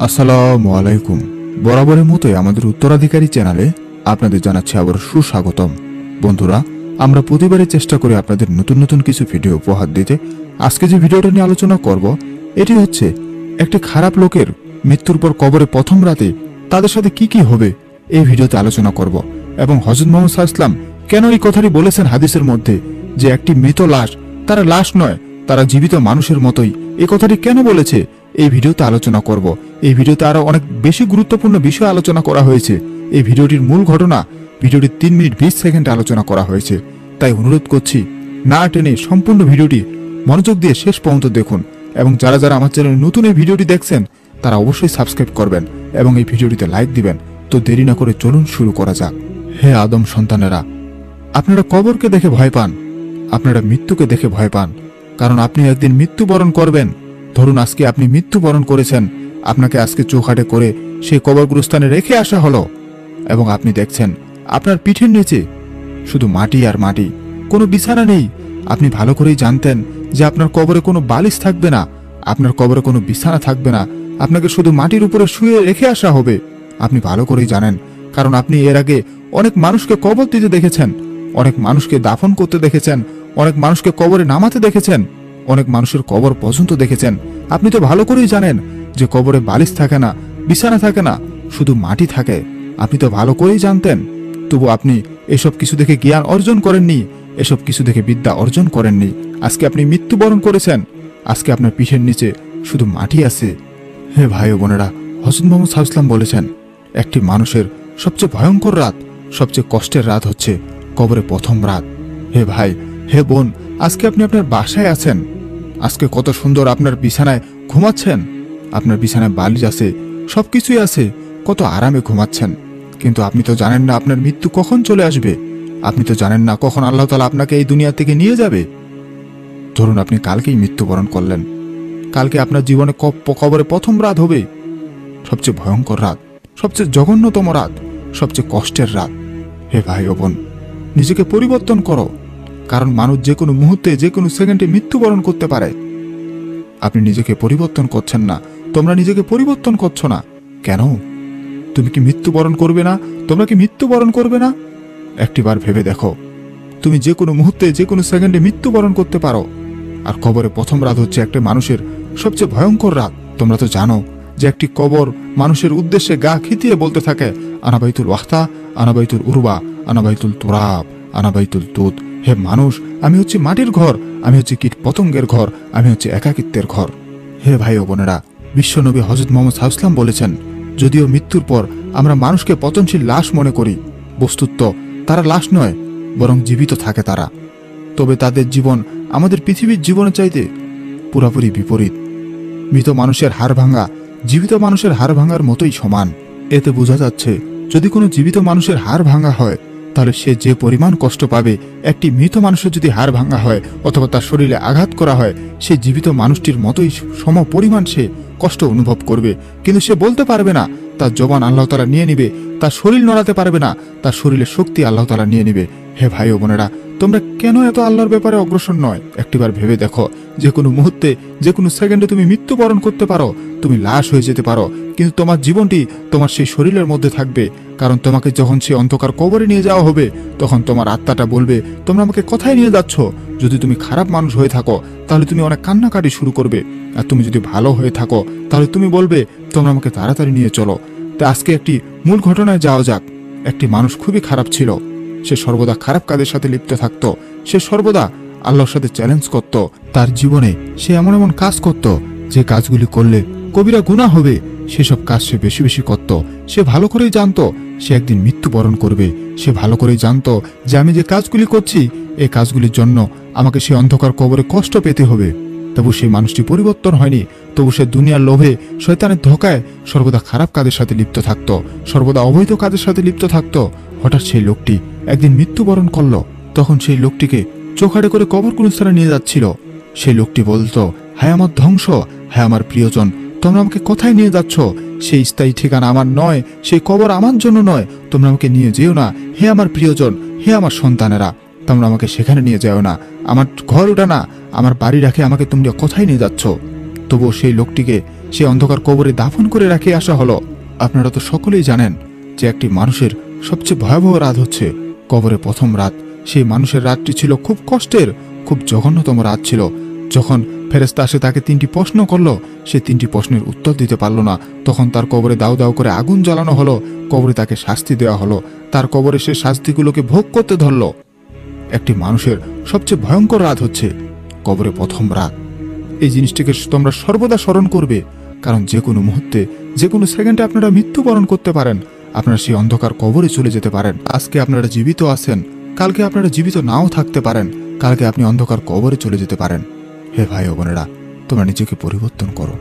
আসসালামু আলাইকুম। বরাবরের মতোই আমাদের উত্তরাধিকারী চ্যানেলে আপনাদের জানাচ্ছি আবার সুস্বাগতম। বন্ধুরা, আমরা প্রতিবারই চেষ্টা করি আপনাদের নতুন নতুন কিছু ভিডিও উপহার দিতে। আজকে যে ভিডিওটা নিয়ে আলোচনা করব, এটি হচ্ছে একটি খারাপ লোকের মৃত্যুর পর কবরে প্রথম রাতে তাদের সাথে কি কি হবে, এই ভিডিওতে আলোচনা করব। এবং হযরত মুহাম্মদ সাল্লাল্লাহু আলাইহি ওয়াসাল্লাম কেন এই কথাটি বলেছেন হাদিসের মধ্যে, যে একটি মৃত লাশ, তারা লাশ নয়, তারা জীবিত মানুষের মতোই, এই কথাটি কেন বলেছে, এই ভিডিওতে আলোচনা করব। এই ভিডিওতে আরো অনেক বেশি গুরুত্বপূর্ণ বিষয় আলোচনা করা হয়েছে। এই ভিডিওটির মূল ঘটনা ভিডিওটি 3 মিনিট 20 সেকেন্ডে আলোচনা করা হয়েছে। তাই অনুরোধ করছি, না টেনে সম্পূর্ণ ভিডিওটি মনোযোগ দিয়ে শেষ পর্যন্ত দেখুন। এবং যারা যারা আমার চ্যানেলে নতুন এই ভিডিওটি দেখছেন, তারা অবশ্যই সাবস্ক্রাইব করবেন এবং এই ভিডিওটিতে লাইক দিবেন। তো দেরি না করে চলুন শুরু করা যাক। হে আদম সন্তানেরা, আপনারা কবরকে দেখে ভয় পান, আপনারা মৃত্যুকে দেখে ভয় পান, কারণ আপনি একদিন মৃত্যুবরণ করবেন। ধরুন আজকে আপনি মৃত্যুবরণ করেছেন, আপনাকে আজকে চৌখাটে করে সেই কবরগ্রস্থানে রেখে আসা হলো, এবং আপনি দেখছেন আপনার পিঠের নিচে শুধু মাটি আর মাটি, কোনো বিছানা নেই। আপনি ভালো করেই জানতেন যে আপনার কবরে কোনো বালিশ থাকবে না, আপনার কবরে কোনো বিছানা থাকবে না, আপনাকে শুধু মাটির উপরে শুয়ে রেখে আসা হবে। আপনি ভালো করেই জানেন, কারণ আপনি এর আগে অনেক মানুষকে কবর দিতে দেখেছেন, অনেক মানুষকে দাফন করতে দেখেছেন, অনেক মানুষকে কবরে নামাতে দেখেছেন, অনেক মানুষের কবর পর্যন্ত দেখেছেন। আপনি তো ভালো করেই জানেন যে কবরে বালিশ থাকে না, বিছানা থাকে না, শুধু মাটি থাকে। আপনি তো ভালো করেই জানতেন, তবু আপনি এসব কিছু দেখে জ্ঞান অর্জন করেননি, এসব কিছু দেখে বিদ্যা অর্জন করেননি। আজকে আপনি মৃত্যুবরণ করেছেন, আজকে আপনার পিঠের নিচে শুধু মাটি আছে। হে ভাই ও বোনেরা, হযরত মুহাম্মদ সাল্লাল্লাহু আলাইহি ওয়াসাল্লাম বলেছেন, একটি মানুষের সবচেয়ে ভয়ঙ্কর রাত, সবচেয়ে কষ্টের রাত হচ্ছে কবরে প্রথম রাত। হে ভাই, হে বোন, আজকে আপনি আপনার বাসায় আছেন, আজকে কত সুন্দর আপনার বিছানায় ঘুমাচ্ছেন, আপনার বিছানায় বালিশ আছে, সবকিছুই আছে, কত আরামে ঘুমাচ্ছেন। কিন্তু আপনি তো জানেন না আপনার মৃত্যু কখন চলে আসবে, আপনি তো জানেন না কখন আল্লাহ তাআলা আপনাকে এই দুনিয়া থেকে নিয়ে যাবে। ধরুন আপনি কালকেই মৃত্যুবরণ করলেন, কালকে আপনার জীবনে কবরে প্রথম রাত হবে, সবচেয়ে ভয়ঙ্কর রাত, সবচেয়ে জঘন্যতম রাত, সবচেয়ে কষ্টের রাত। হে ভাই ও বোন, নিজেকে পরিবর্তন করো, কারণ মানুষ যে কোনো মুহূর্তে যে কোনো সেকেন্ডে মৃত্যুবরণ করতে পারে। আপনি নিজেকে পরিবর্তন করছেন না, তোমরা নিজেকে পরিবর্তন করছো না কেন? তুমি কি মৃত্যুবরণ করবে না? তোমরা কি মৃত্যুবরণ করবে না? একটিবার ভেবে দেখো, তুমি যে কোনো মুহূর্তে যে কোনো সেকেন্ডে মৃত্যুবরণ করতে পারো। আর কবরে প্রথম রাত হচ্ছে একটা মানুষের সবচেয়ে ভয়ঙ্কর রাত। তোমরা তো জানো যে একটি কবর মানুষের উদ্দেশ্যে গা খিতিয়ে বলতে থাকে, আনাবাইতুল ওয়াহতা, আনাবাইতুল উরবা, আনাবাইতুল তুরাব, আনাবাইতুল তুত। হে মানুষ, আমি হচ্ছে মাটির ঘর, আমি হচ্ছে কীট পতঙ্গের ঘর, আমি হচ্ছে একাকিত্বের ঘর। হে ভাই ও বোনেরা, বিশ্বনবী হযরত মুহাম্মদ সাল্লাল্লাহু আলাইহি ওয়াসাল্লাম বলেছেন, যদিও মৃত্যুর পর আমরা মানুষকে পতনশীল লাশ মনে করি, বস্তুত তারা লাশ নয়, বরং জীবিত থাকে তারা। তবে তাদের জীবন আমাদের পৃথিবীর জীবনের চাইতে পুরোপুরি বিপরীত। মৃত মানুষের হাড় ভাঙা জীবিত মানুষের হাড় ভাঙার মতোই সমান। এতে বোঝা যাচ্ছে, যদি কোনো জীবিত মানুষের হাড় ভাঙা হয়, তাহলে সে যে পরিমাণ কষ্ট পাবে, একটি মৃত মানুষের যদি হাড় ভাঙা হয় অথবা তার শরীরে আঘাত করা হয়, সে জীবিত মানুষটির মতোই সম পরিমাণ সে কষ্ট অনুভব করবে। কিন্তু সে বলতে পারবে না, তার জবান আল্লাহ তাআলা নিয়ে নিবে, তার শরীর নড়াতে পারবে না, তার শরীরের শক্তি আল্লাহ তাআলা নিয়ে নিবে। হে ভাই ও বোনেরা, তোমরা কেন এত আল্লাহর ব্যাপারে অগ্রসর নয়? একটিবার ভেবে দেখো, যে কোনো মুহূর্তে যে কোনো সেকেন্ডে তুমি মৃত্যুবরণ করতে পারো, তুমি লাশ হয়ে যেতে পারো, কিন্তু তোমার জীবনটি তোমার সেই শরীরের মধ্যে থাকবে। কারণ তোমাকে যখন সেই অন্ধকার কবরে নিয়ে যাওয়া হবে, তখন তোমার আত্মাটা বলবে, তোমরা আমাকে কোথায় নিয়ে যাচ্ছ? যদি তুমি খারাপ মানুষ হয়ে থাকো, তাহলে তুমি অনেক কান্নাকাটি শুরু করবে, আর তুমি যদি ভালো হয়ে থাকো, তাহলে তুমি বলবে, তোমরা আমাকে তাড়াতাড়ি নিয়ে চলো। তা আজকে একটি মূল ঘটনায় যাওয়া যাক। একটি মানুষ খুবই খারাপ ছিল, সে সর্বদা খারাপ কাজের সাথে লিপ্ত থাকত, সে সর্বদা আল্লাহর সাথে চ্যালেঞ্জ করত। তার জীবনে সে এমন এমন কাজ করত, যে কাজগুলি করলে কবিরা গুনাহ হবে, সেসব কাজ সে বেশি বেশি করত। সে ভালো করেই জানতো সে একদিন মৃত্যুবরণ করবে, সে ভালো করেই জানতো যে আমি যে কাজগুলি করছি, এই কাজগুলির জন্য আমাকে সেই অন্ধকার কবরে কষ্ট পেতে হবে। তবু সেই মানুষটি পরিবর্তন হয়নি, তবু সে দুনিয়ার লোভে, শয়তানের ধোঁকায় সর্বদা খারাপ কাজের সাথে লিপ্ত থাকত, সর্বদা অবৈধ কাজের সাথে লিপ্ত থাকত। হঠাৎ সেই লোকটি একদিন মৃত্যুবরণ করল। তখন সেই লোকটিকে চোখাড়ে করে কবরগুলোস্থানে নিয়ে যাচ্ছিল। সেই লোকটি বলতো, হায় আমার ধ্বংস, হায় আমার প্রিয়জন, তোমরা আমাকে কোথায় নিয়ে যাচ্ছ? সেই স্থায়ী ঠিকানা আমার নয়, সেই কবর আমার জন্য নয়, তোমরা আমাকে নিয়ে যেও না। হে আমার প্রিয়জন, হে আমার সন্তানেরা, তোমরা আমাকে সেখানে নিয়ে যাও না, আমার ঘর ওটা না, আমার বাড়ি রাখে আমাকে তোমরা কোথায় নিয়ে যাচ্ছ? তবুও সেই লোকটিকে সে অন্ধকার কবরে দাফন করে রাখে আসা হলো। আপনারা তো সকলেই জানেন যে একটি মানুষের সবচেয়ে ভয়াবহ রাত হচ্ছে কবরে প্রথম রাত। সেই মানুষের রাতটি ছিল খুব কষ্টের, খুব জঘন্যতম রাত ছিল। যখন ফেরেশতা এসে তাকে 3টি প্রশ্ন করলো, সে 3টি প্রশ্নের উত্তর দিতে পারল না। তখন তার কবরে দাউ দাউ করে আগুন জ্বালানো হলো, কবরে তাকে শাস্তি দেওয়া হলো। তার কবরে সে শাস্তিগুলোকে ভোগ করতে ধরল। একটি মানুষের সবচেয়ে ভয়ঙ্কর রাত হচ্ছে কবরে প্রথম রাত। এই জিনিসটিকে তোমরা সর্বদা স্মরণ করবে, কারণ যে কোনো মুহূর্তে, যে কোনো সেকেন্ডে আপনারা মৃত্যুবরণ করতে পারেন। আপনারা সেই অন্ধকার কবরে চলে যেতে পারেন। আজকে আপনারা জীবিত আছেন, কালকে আপনারা জীবিত নাও থাকতে পারেন, কালকে আপনি অন্ধকার কবরে চলে যেতে পারেন। হে ভাই ও বোনেরা, তোমরা নিজেকে পরিবর্তন করো।